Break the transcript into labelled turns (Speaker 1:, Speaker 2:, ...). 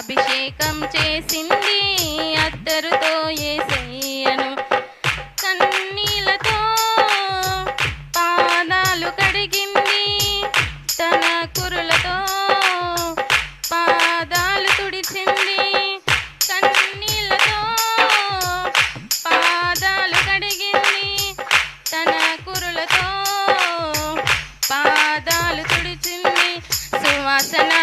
Speaker 1: అభిషేకం చేసింది అత్తరుతో యేసయ్యను. కన్నీళ్లతో పాదాలు కడిగింది, తన కురులతో పాదాలు తుడిచింది. కన్నీళ్లతో పాదాలు కడిగింది, తన కురులతో పాదాలు తుడిచింది. సువాసన